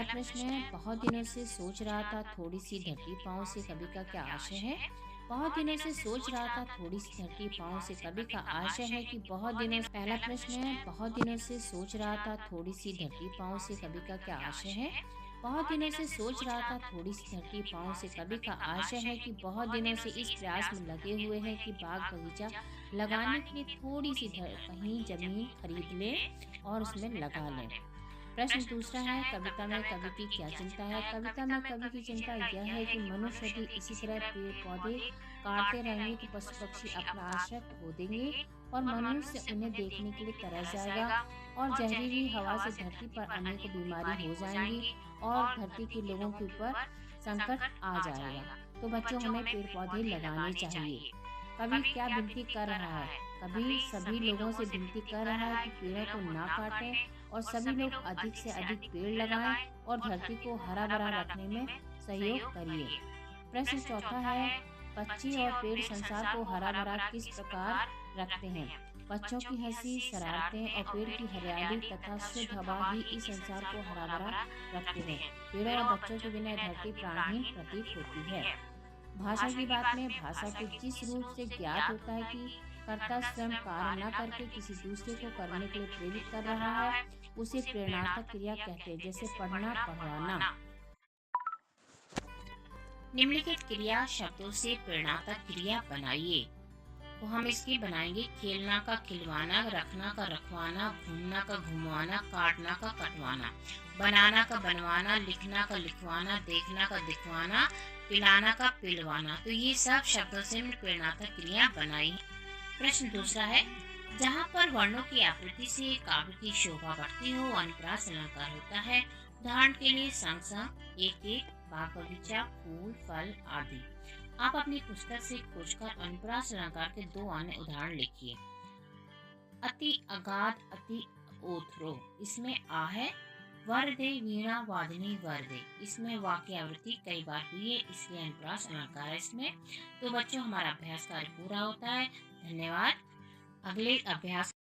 प्रश्न है, बहुत दिनों से सोच रहा था थोड़ी सी धरती पाँव से कभी का क्या आशय है। बहुत दिनों से सोच रहा था थोड़ी सी धरती पाँव से कभी का आशय है कि बहुत दिनों से। पहला प्रश्न है, बहुत दिनों से सोच रहा था थोड़ी सी धरती पाँव से कभी का क्या आशय है। बहुत दिनों से सोच रहा था थोड़ी सी धरती पाँव से कभी का आशय है कि बहुत दिनों से इस प्रयास में लगे हुए हैं कि बाग बगीचा लगाने के लिए थोड़ी सी कहीं जमीन खरीद लें और उसमें लगा लें। प्रश्न दूसरा है, कविता में कवि की क्या चिंता है। कविता में कवि की चिंता यह है कि मनुष्य यदि इसी तरह पेड़ पौधे काटते रहेंगे तो पशु पक्षी अपना आश्रय खो देंगे और मनुष्य उन्हें देखने के लिए तरस जाएगा और जहरीली हवा से धरती पर अनेकों बीमारी हो जाएंगी और धरती के लोगों के ऊपर संकट आ जाएगा। तो बच्चों, हमें पेड़ पौधे लगाने चाहिए। कवि क्या विनती कर रहा है। कवि सभी लोगों से विनती कर रहा है कि पेड़ों को ना काटें और सभी लोग अधिक से अधिक पेड़ लगाएं और धरती को हरा भरा रखने में सहयोग करिए। प्रश्न चौथा है, पक्षी और पेड़ संसार को हरा भरा किस प्रकार रखते हैं। बच्चों की हंसी, शरारतें और पेड़ की हरियाली तथा शुद्ध हवा ही इस संसार को हरा भरा रखते हैं। पेड़ों और बच्चों के बिना धरती प्राणहीन प्रतीत होती है। भाषा की बात में, भाषा को जिस रूप से ज्ञात होता है कि कर्ता स्वयं कार्य न करके किसी दूसरे को करने के लिए प्रेरित कर रहा है, उसे प्रेरणार्थक क्रिया कहते हैं, जैसे पढ़ना, पढ़वाना। निम्नलिखित क्रिया शब्दों से प्रेरणार्थक क्रिया बनाइए। तो हम इसकी बनाएंगे, खेलना का खिलवाना, रखना का रखवाना, घूमना का घुमवाना, काटना का कटवाना, बनाना का बनवाना, लिखना का लिखवाना, देखना का दिखवाना, पिलाना का पिलवाना। तो ये सब शब्दों से हमने प्रेरणार्थक क्रिया बनाई है। प्रश्न दूसरा है, जहाँ पर वर्णों की आकृति से काव्य की शोभा बढ़ती हो अनुप्रास अलंकार होता है। उदाहरण के लिए संग संग, एक एक, बाग बगीचा, फूल फल आदि। आप अपनी पुस्तक से खोजकर अनुप्रास अलंकार के दो अन्य उदाहरण लिखिए। अति अगाध, अति ओथ्रो, इसमें आ है। वरदे वीणा वादिनी वरदे, इसमें वाक्य आवृत्ति कई बार हुई है, इसलिए अनुप्रास अलंकार है इसमें। तो बच्चों, हमारा अभ्यास कार्य पूरा होता है। धन्यवाद। अगले अभ्यास